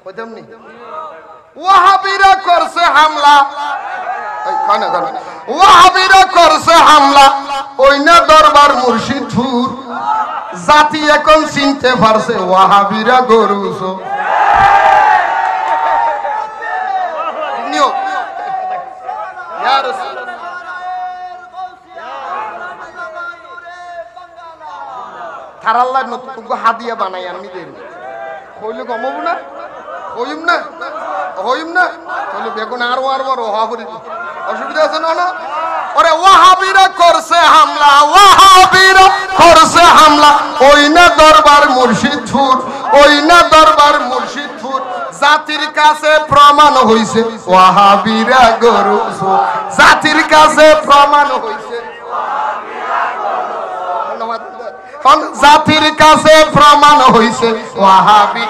তেমনি ওয়াহাবিরা করছে হামলা ওয়াহাবিরা করছে হামলা ওই না দরবার মুর্শিদপুর জাতি এখন চিনতে পারছে ওয়াহাবিরা গরুস থারাল্লাহ নতুন হাদিয়া বানাই আমি দেব কইলে কমাবো না হইম না হইম না তাহলে বেগুন আরো বড় হওয়া অসুবিধা আছে না ওরে ওয়াহাবিরা করছে হামলা ওয়াহাবিরা করছে হামলা ওই না দরবার মুর্শিদপুর ওই না দরবার মুর্শিদপুর জাতির কাছে প্রমাণ হইছে ওয়াহাবিরা গরু জাতির কাছে প্রমাণ হইছে জাতির কাছে প্রমাণ হইছে ওয়াহাবি